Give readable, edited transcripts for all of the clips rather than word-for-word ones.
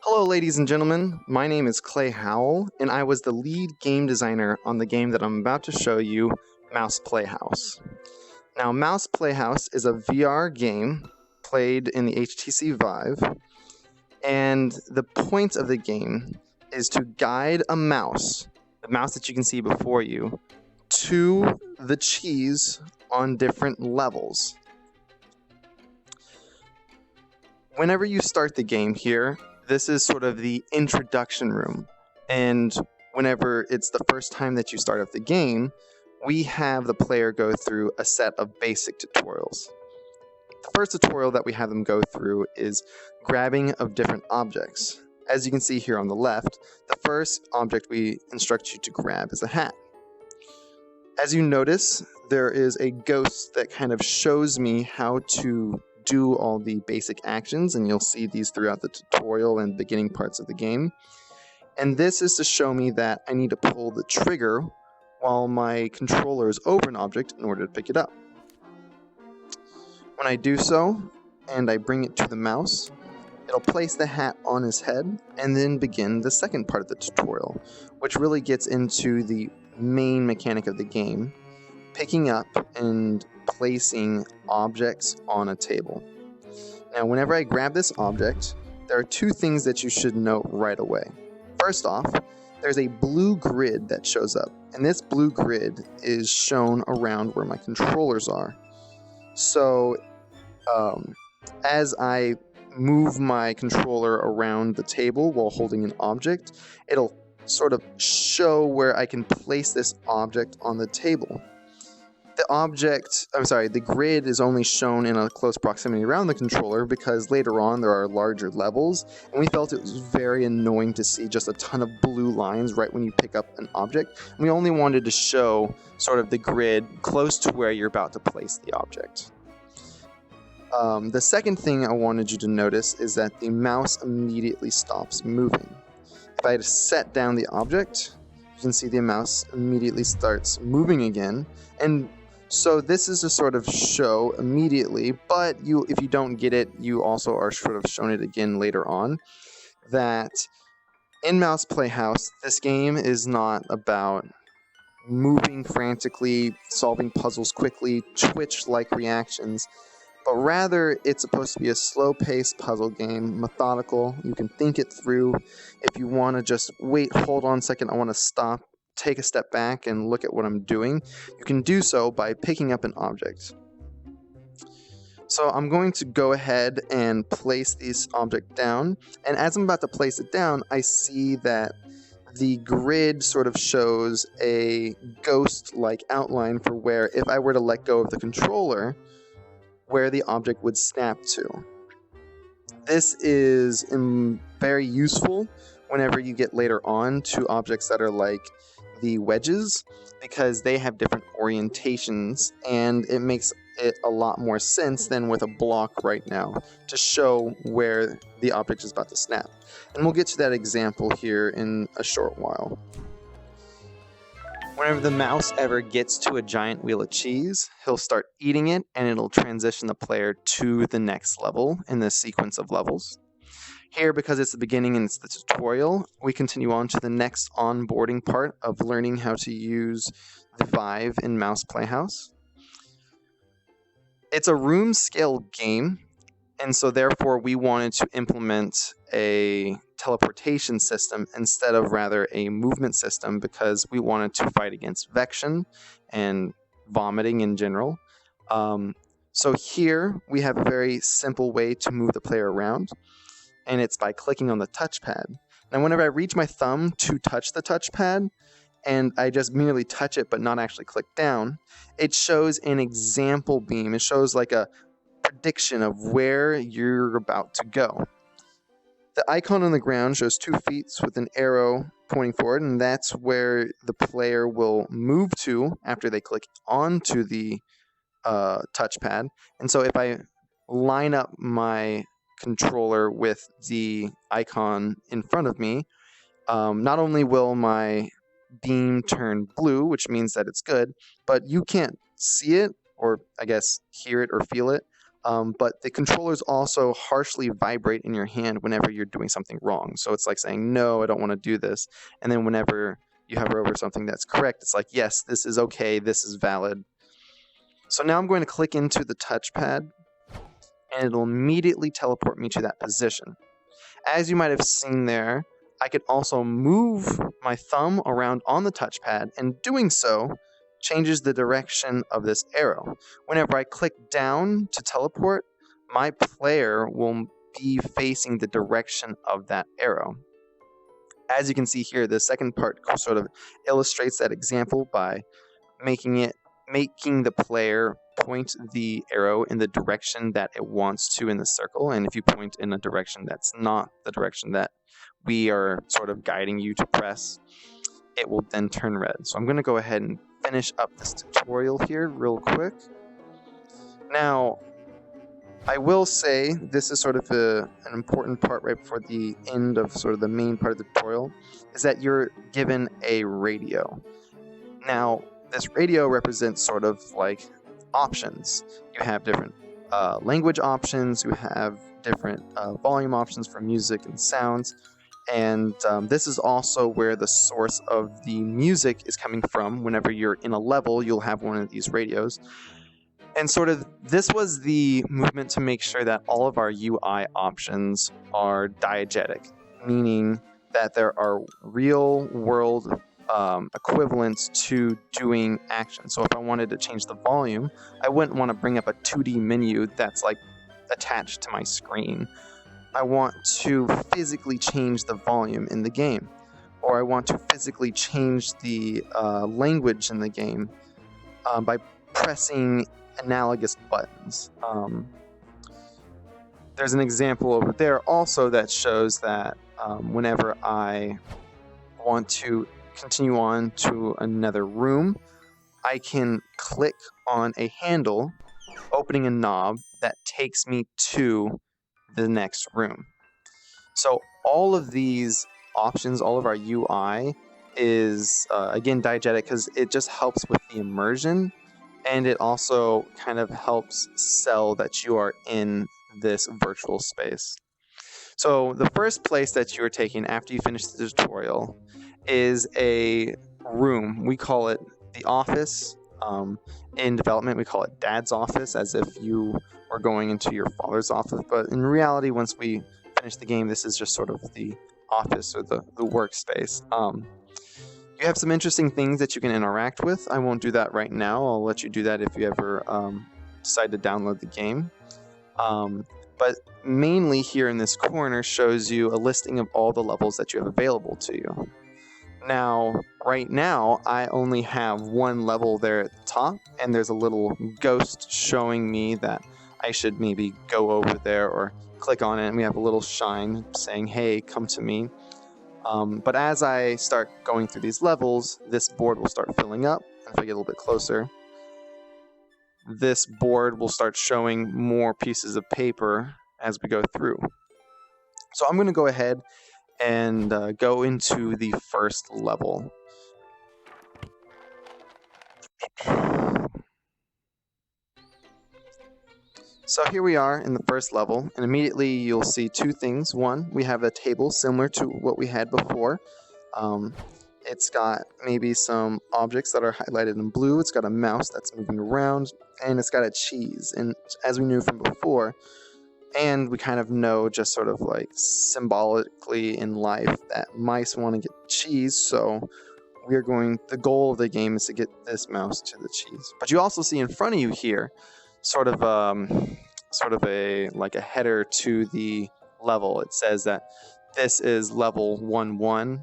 Hello, ladies and gentlemen. My name is Clay Howell, and I was the lead game designer on the game that I'm about to show you, Mouse Playhouse. Now, Mouse Playhouse is a VR game played in the HTC Vive, and the point of the game is to guide a mouse, the mouse that you can see before you, to the cheese on different levels. Whenever you start the game here, this is sort of the introduction room. And whenever it's the first time that you start up the game, we have the player go through a set of basic tutorials. The first tutorial that we have them go through is grabbing of different objects. As you can see here on the left, the first object we instruct you to grab is a hat. As you notice, there is a ghost that kind of shows me how to do all the basic actions, and you'll see these throughout the tutorial and beginning parts of the game. And this is to show me that I need to pull the trigger while my controller is over an object in order to pick it up. When I do so, and I bring it to the mouse, it'll place the hat on his head and then begin the second part of the tutorial, which really gets into the main mechanic of the game, picking up and placing objects on a table. Now, whenever I grab this object, there are two things that you should note right away. First off, there's a blue grid that shows up, and this blue grid is shown around where my controllers are. So, as I move my controller around the table while holding an object, it'll sort of show where I can place this object on the table. The grid is only shown in a close proximity around the controller because later on there are larger levels, and we felt it was very annoying to see just a ton of blue lines right when you pick up an object. We only wanted to show sort of the grid close to where you're about to place the object. The second thing I wanted you to notice is that the mouse immediately stops moving. If I set down the object, you can see the mouse immediately starts moving again, and so this is a sort of show immediately, but if you don't get it, you also are sort of shown it again later on, that in Mouse Playhouse, this game is not about moving frantically, solving puzzles quickly, Twitch-like reactions, but rather it's supposed to be a slow-paced puzzle game, methodical. You can think it through. If you want to just wait, hold on a second, I want to stop, take a step back and look at what I'm doing, you can do so by picking up an object. So I'm going to go ahead and place this object down, and as I'm about to place it down, I see that the grid sort of shows a ghost-like outline for where, if I were to let go of the controller, where the object would snap to. This is very useful whenever you get later on to objects that are like the wedges, because they have different orientations, and it makes it a lot more sense than with a block right now to show where the object is about to snap. And we'll get to that example here in a short while. Whenever the mouse ever gets to a giant wheel of cheese, he'll start eating it, and it'll transition the player to the next level in this sequence of levels. Here, because it's the beginning and it's the tutorial, we continue on to the next onboarding part of learning how to use the Vive in Mouse Playhouse. It's a room scale game, and so therefore we wanted to implement a teleportation system instead of rather a movement system, because we wanted to fight against vection and vomiting in general. So here we have a very simple way to move the player around, and it's by clicking on the touchpad. Now, whenever I reach my thumb to touch the touchpad, and I just merely touch it but not actually click down, it shows an example beam. It shows like a prediction of where you're about to go. The icon on the ground shows 2 feet with an arrow pointing forward, and that's where the player will move to after they click onto the touchpad. And so if I line up my controller with the icon in front of me, not only will my beam turn blue, which means that it's good, but you can't see it, or I guess hear it or feel it, But the controllers also harshly vibrate in your hand whenever you're doing something wrong. So it's like saying, no, I don't want to do this. And then whenever you hover over something that's correct, it's like, yes, this is okay, this is valid. So now I'm going to click into the touchpad, and it'll immediately teleport me to that position. As you might have seen there, I could also move my thumb around on the touchpad, and doing so changes the direction of this arrow. Whenever I click down to teleport, my player will be facing the direction of that arrow. As you can see here, the second part sort of illustrates that example by making the player point the arrow in the direction that it wants to in the circle. And if you point in a direction that's not the direction that we are sort of guiding you to press, it will then turn red. So I'm going to go ahead and finish up this tutorial here real quick. Now, I will say this is sort of an important part right before the end of sort of the main part of the tutorial, is that you're given a radio. Now, this radio represents sort of like options. You have different language options, you have different volume options for music and sounds, and this is also where the source of the music is coming from. Whenever you're in a level, you'll have one of these radios. And sort of this was the movement to make sure that all of our UI options are diegetic, meaning that there are real world equivalents to doing action. So if I wanted to change the volume, I wouldn't want to bring up a 2D menu that's like attached to my screen. I want to physically change the volume in the game, or I want to physically change the language in the game by pressing analogous buttons. There's an example over there also that shows that whenever I want to continue on to another room, I can click on a handle, opening a knob that takes me to the next room. So all of these options, all of our UI is, again, diegetic because it just helps with the immersion, and it also kind of helps sell that you are in this virtual space. So the first place that you're taking after you finish the tutorial is a room. We call it the office. In development, we call it Dad's office, as if you were going into your father's office. But in reality, once we finish the game, this is just sort of the office or the workspace. You have some interesting things that you can interact with. I won't do that right now. I'll let you do that if you ever decide to download the game. But mainly here in this corner shows you a listing of all the levels that you have available to you. Now, right now, I only have one level there at the top, and there's a little ghost showing me that I should maybe go over there or click on it, and we have a little shine saying, hey, come to me. But as I start going through these levels, this board will start filling up. If I get a little bit closer, this board will start showing more pieces of paper as we go through. So I'm going to go ahead and go into the first level. So here we are in the first level, and immediately you'll see two things. One, we have a table similar to what we had before. It's got maybe some objects that are highlighted in blue. It's got a mouse that's moving around, and it's got a cheese. And as we knew from before, and we kind of know just sort of like symbolically in life that mice want to get cheese, so the goal of the game is to get this mouse to the cheese. But you also see in front of you here sort of a header to the level. It says that this is level 1-1,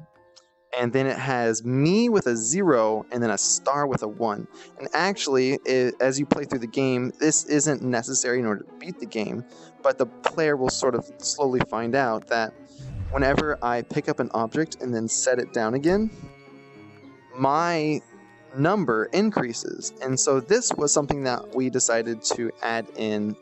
and then it has me with a 0 and then a star with a 1. And actually, as you play through the game, this isn't necessary in order to beat the game, but the player will sort of slowly find out that whenever I pick up an object and then set it down again, my number increases. And so this was something that we decided to add in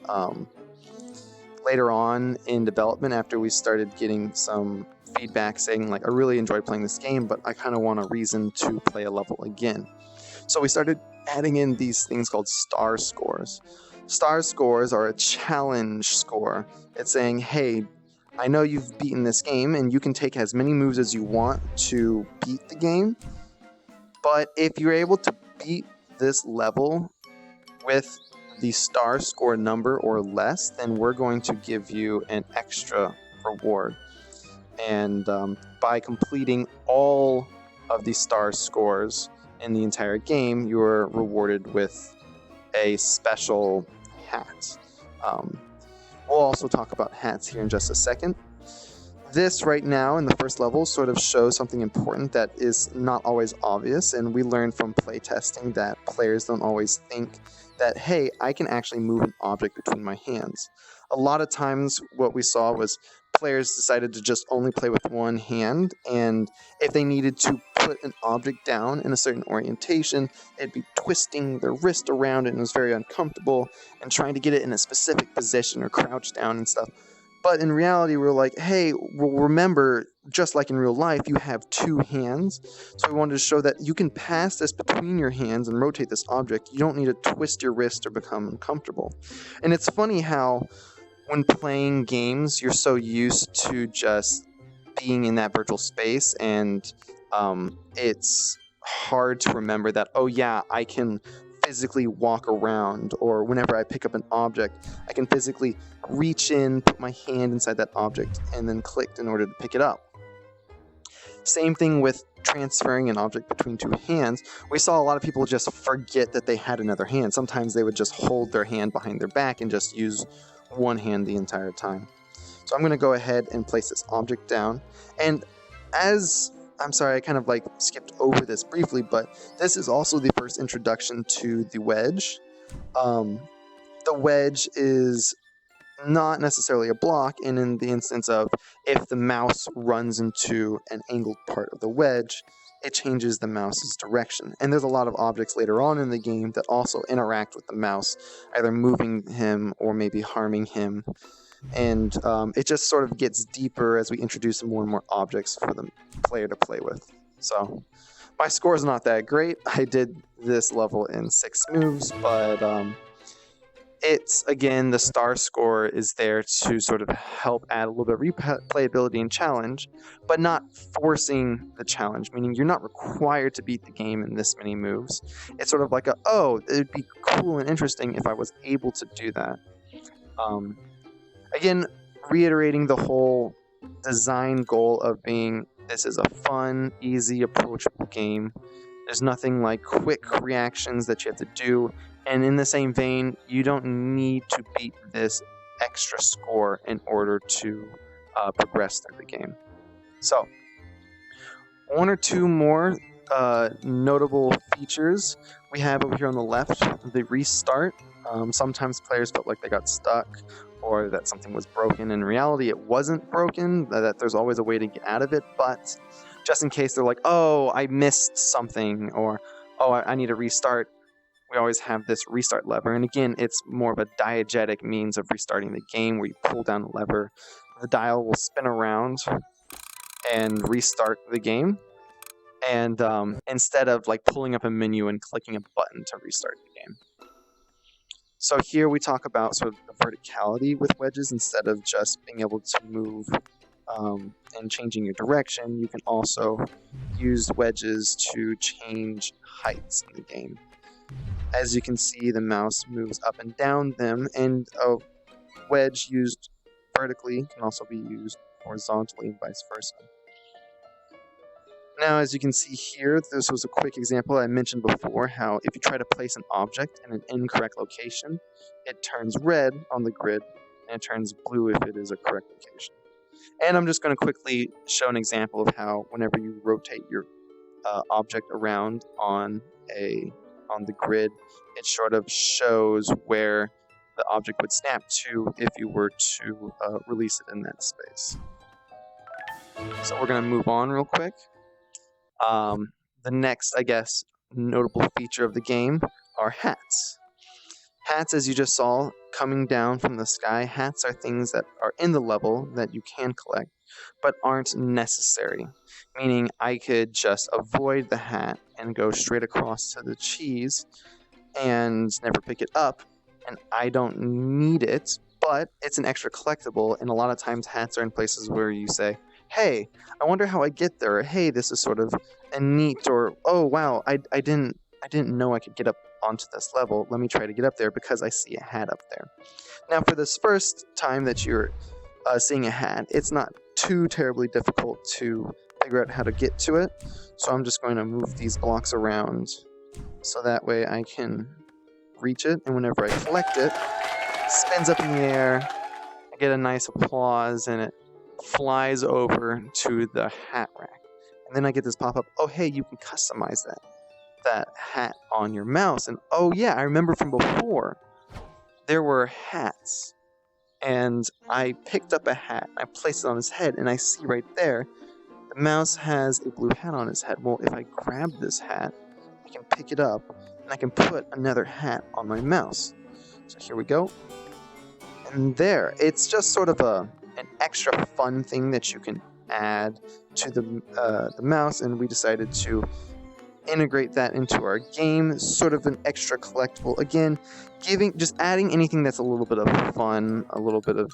later on in development, after we started getting some feedback saying, like, I really enjoyed playing this game, but I kind of want a reason to play a level again. So we started adding in these things called star scores. Star scores are a challenge score. It's saying, hey, I know you've beaten this game and you can take as many moves as you want to beat the game, but if you're able to beat this level with the star score number or less, then we're going to give you an extra reward. And by completing all of the star scores in the entire game, you're rewarded with a special hat. We'll also talk about hats here in just a second. This right now in the first level sort of shows something important that is not always obvious, and we learned from playtesting that players don't always think that, hey, I can actually move an object between my hands. A lot of times what we saw was players decided to just only play with one hand, and if they needed to put an object down in a certain orientation, they'd be twisting their wrist around it, and it was very uncomfortable, and trying to get it in a specific position or crouch down and stuff. But in reality, we're like, hey, well, remember, just like in real life, you have two hands. So we wanted to show that you can pass this between your hands and rotate this object. You don't need to twist your wrist or become uncomfortable. And it's funny how when playing games, you're so used to just being in that virtual space, and it's hard to remember that, oh yeah, I can physically walk around, or whenever I pick up an object, I can physically reach in, put my hand inside that object, and then click in order to pick it up. Same thing with transferring an object between two hands. We saw a lot of people just forget that they had another hand. Sometimes they would just hold their hand behind their back and just use one hand the entire time. So I'm going to go ahead and place this object down. And I'm sorry, I kind of skipped over this briefly, but this is also the first introduction to the wedge. The wedge is not necessarily a block, and in the instance of if the mouse runs into an angled part of the wedge, it changes the mouse's direction. And there's a lot of objects later on in the game that also interact with the mouse, either moving him or maybe harming him. And it just sort of gets deeper as we introduce more and more objects for the player to play with. So my score is not that great. I did this level in 6 moves, but it's, again, the star score is there to sort of help add a little bit of replayability and challenge, but not forcing the challenge, meaning you're not required to beat the game in this many moves. It's sort of like it'd be cool and interesting if I was able to do that. Again, reiterating the whole design goal of being, this is a fun, easy, approachable game. There's nothing like quick reactions that you have to do. And in the same vein, you don't need to beat this extra score in order to progress through the game. So, one or two more notable features we have over here on the left. The restart. Sometimes players felt like they got stuck, or that something was broken. In reality, it wasn't broken, that there's always a way to get out of it, but just in case they're like, oh, I missed something, or oh, I need to restart, we always have this restart lever. And again, it's more of a diegetic means of restarting the game, where you pull down the lever, the dial will spin around and restart the game, and instead of pulling up a menu and clicking a button to restart the game. So here we talk about sort of the verticality with wedges. Instead of just being able to move and changing your direction, you can also use wedges to change heights in the game. As you can see, the mouse moves up and down them, and a wedge used vertically can also be used horizontally and vice versa. Now, as you can see here, this was a quick example I mentioned before, how if you try to place an object in an incorrect location, it turns red on the grid, and it turns blue if it is a correct location. And I'm just going to quickly show an example of how whenever you rotate your object around on the grid, it sort of shows where the object would snap to if you were to release it in that space. So we're going to move on real quick. The next, I guess, notable feature of the game are hats. Hats, as you just saw, coming down from the sky, hats are things that are in the level that you can collect, but aren't necessary. Meaning I could just avoid the hat and go straight across to the cheese and never pick it up, and I don't need it, but it's an extra collectible, and a lot of times hats are in places where you say, hey, I wonder how I get there, or hey, this is sort of a neat, or oh wow, I didn't know I could get up onto this level. Let me try to get up there because I see a hat up there. Now, for this first time that you're seeing a hat, it's not too terribly difficult to figure out how to get to it. So I'm just going to move these blocks around so that way I can reach it. And whenever I collect it, it spins up in the air. I get a nice applause, and it flies over to the hat rack. And then I get this pop-up, oh hey, you can customize that hat on your mouse. And oh yeah, I remember from before, there were hats. And I picked up a hat, I placed it on his head, and I see right there, the mouse has a blue hat on his head. Well, if I grab this hat, I can pick it up, and I can put another hat on my mouse. So here we go. And there, it's just sort of an extra fun thing that you can add to the mouse, and we decided to integrate that into our game, sort of an extra collectible. Again, just adding anything that's a little bit of fun, a little bit of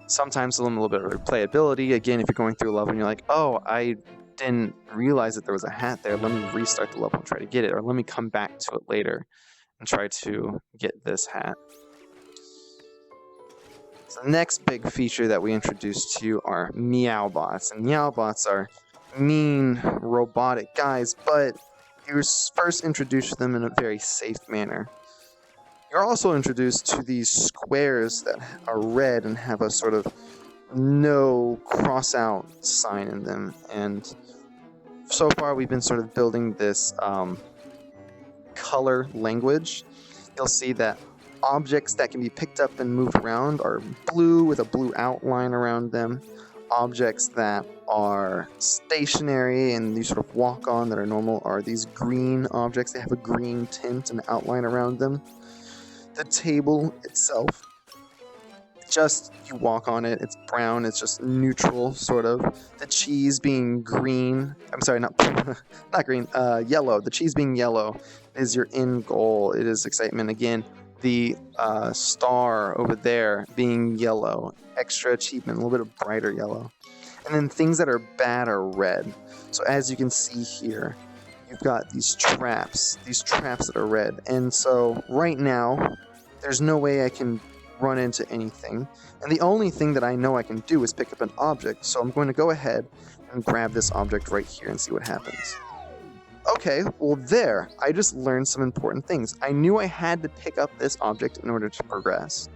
sometimes a little bit of replayability. Again, if you're going through a level and you're like, oh, I didn't realize that there was a hat there, let me restart the level and try to get it, or let me come back to it later and try to get this hat. So the next big feature that we introduced to you are Meowbots, and Meowbots are mean robotic guys, but you're first introduced to them in a very safe manner. You're also introduced to these squares that are red and have a sort of no cross out sign in them, and so far we've been sort of building this color language. You'll see that objects that can be picked up and moved around are blue with a blue outline around them. Objects that are stationary and you sort of walk on that are normal are these green objects. They have a green tint and outline around them. The table itself, just you walk on it, it's brown, it's just neutral, sort of. The cheese being green, I'm sorry, not green, yellow. The cheese being yellow is your end goal. It is excitement. Again, the star over there being yellow, extra achievement, a little bit of brighter yellow. And then things that are bad are red. So as you can see here, you've got these traps that are red. And so right now, there's no way I can run into anything. And the only thing that I know I can do is pick up an object. So I'm going to go ahead and grab this object right here and see what happens. Okay, well there, I just learned some important things. I knew I had to pick up this object in order to progress,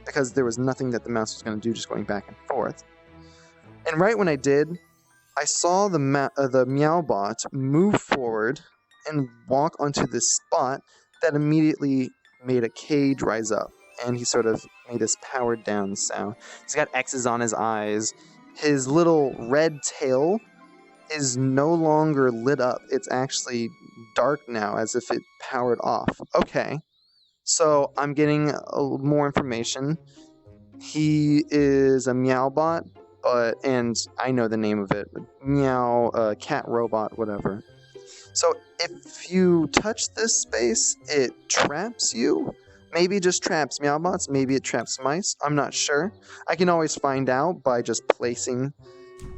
because there was nothing that the mouse was going to do just going back and forth. And right when I did, I saw the Meowbot move forward and walk onto this spot that immediately made a cage rise up, and he sort of made this powered down sound. He's got X's on his eyes. His little red tail is no longer lit up. It's actually dark now, as if it powered off. Okay, so I'm getting more information. He is a Meowbot, and I know the name of it. Meow, cat robot, whatever. So if you touch this space, it traps you. Maybe it just traps Meowbots, maybe it traps mice. I'm not sure. I can always find out by just placing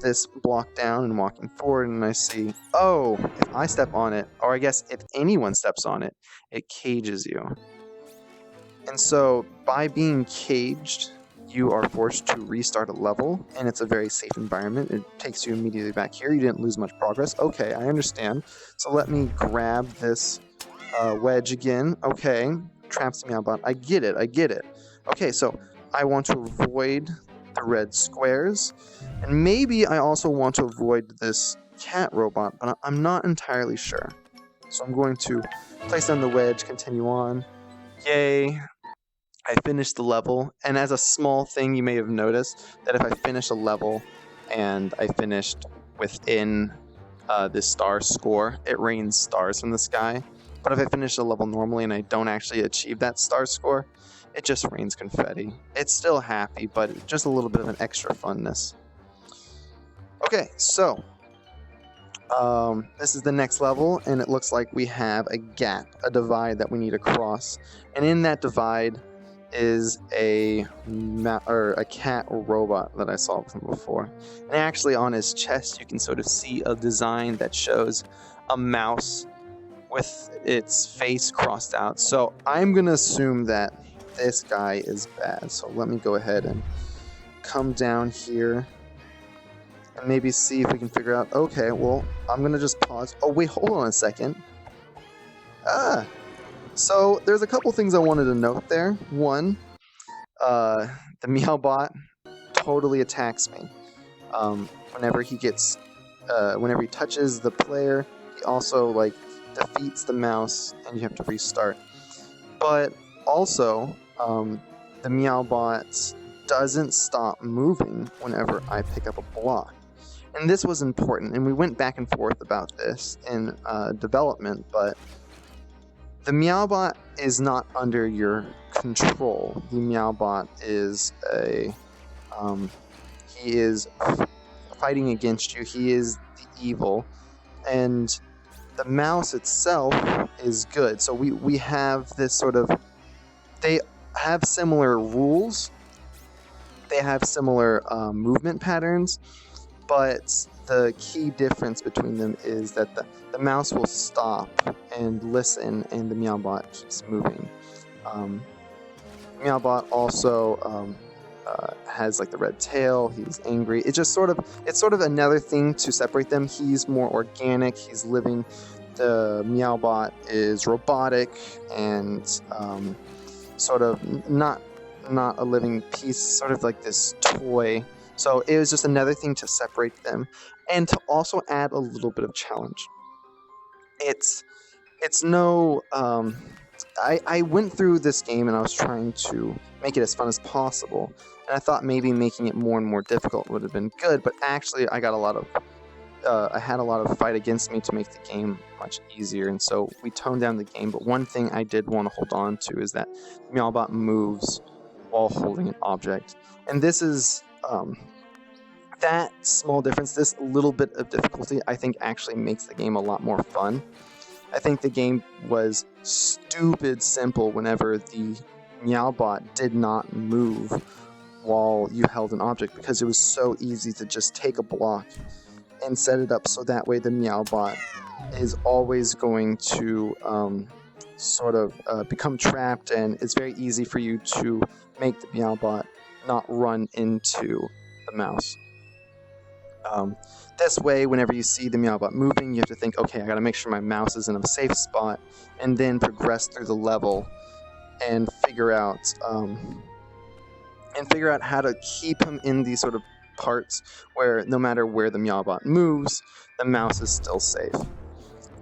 this block down and walking forward, and I see, oh, if I step on it, or I guess if anyone steps on it, it cages you. And so by being caged, you are forced to restart a level, and it's a very safe environment. It takes you immediately back here. You didn't lose much progress. Okay, I understand. So let me grab this wedge again. Okay, traps me out, but I get it. Okay, so I want to avoid the red squares, and maybe I also want to avoid this cat robot, but I'm not entirely sure. So I'm going to place down the wedge, continue on. Yay! I finished the level, and as a small thing, you may have noticed that if I finish a level and I finished within this star score, it rains stars from the sky. But if I finish a level normally and I don't actually achieve that star score, it just rains confetti. It's still happy, but just a little bit of an extra funness. Okay, so This is the next level, and it looks like we have a gap, a divide that we need to cross. And in that divide is a cat or robot that I saw from before. And actually on his chest you can sort of see a design that shows a mouse with its face crossed out. So I'm gonna assume that this guy is bad. So let me go ahead and come down here and maybe see if we can figure out. Okay, well, I'm gonna just pause. Oh wait, hold on a second. So there's a couple things I wanted to note there. One, the Meowbot totally attacks me. Whenever he touches the player, he also like defeats the mouse, and you have to restart. But also, the Meowbot doesn't stop moving whenever I pick up a block. And this was important, and we went back and forth about this in development, but the Meowbot is not under your control. The Meowbot is he is fighting against you. He is the evil, and the mouse itself is good. So we have this sort of, they have similar rules, they have similar movement patterns, but the key difference between them is that the mouse will stop and listen, and the Meowbot keeps moving. Meowbot also has like the red tail. He's angry. It's sort of another thing to separate them. He's more organic. He's living. The Meowbot is robotic and sort of not a living piece. Sort of like this toy. So it was just another thing to separate them, and to also add a little bit of challenge. It's no. I went through this game and I was trying to make it as fun as possible, and I thought maybe making it more and more difficult would have been good, but actually I had a lot of fight against me to make the game much easier, and so we toned down the game. But one thing I did want to hold on to is that Meowbot moves while holding an object, and this is that small difference, this little bit of difficulty, I think actually makes the game a lot more fun. I think the game was stupid simple whenever the Meowbot did not move while you held an object, because it was so easy to just take a block and set it up so that way the Meowbot is always going to become trapped, and it's very easy for you to make the Meowbot not run into the mouse. This way, whenever you see the Meowbot moving, you have to think, okay, I gotta make sure my mouse is in a safe spot, and then progress through the level and figure out how to keep him in these sort of parts where no matter where the Meowbot moves, the mouse is still safe.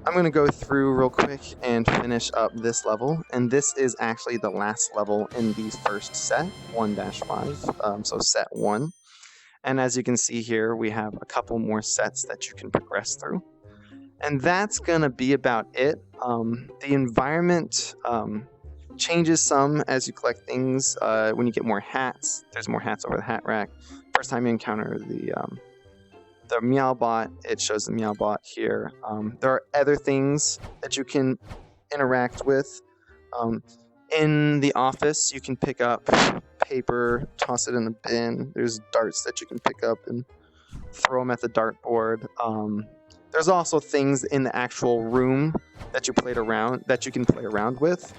I'm going to go through real quick and finish up this level, and this is actually the last level in the first set, 1-5, so set 1. And as you can see here, we have a couple more sets that you can progress through. And that's going to be about it. The environment changes some as you collect things. When you get more hats, there's more hats over the hat rack. First time you encounter the Meowbot, it shows the Meowbot here. There are other things that you can interact with. In the office, you can pick up paper, toss it in the bin. There's darts that you can pick up and throw them at the dartboard. There's also things in the actual room that you can play around with.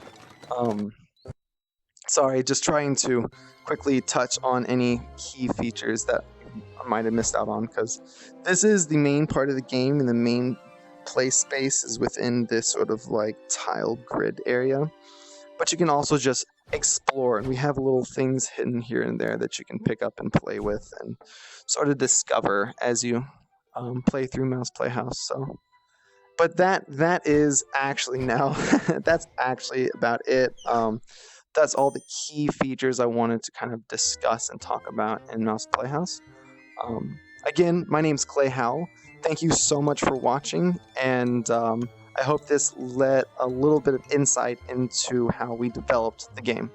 Sorry, just trying to quickly touch on any key features that I might have missed out on, because this is the main part of the game, and the main play space is within this sort of like tiled grid area. But you can also just explore, and we have little things hidden here and there that you can pick up and play with and sort of discover as you play through Mouse Playhouse. So, but that is actually now that's actually about it. That's all the key features I wanted to kind of discuss and talk about in Mouse Playhouse. Again, my name's Clay Howell. Thank you so much for watching, and I hope this let a little bit of insight into how we developed the game.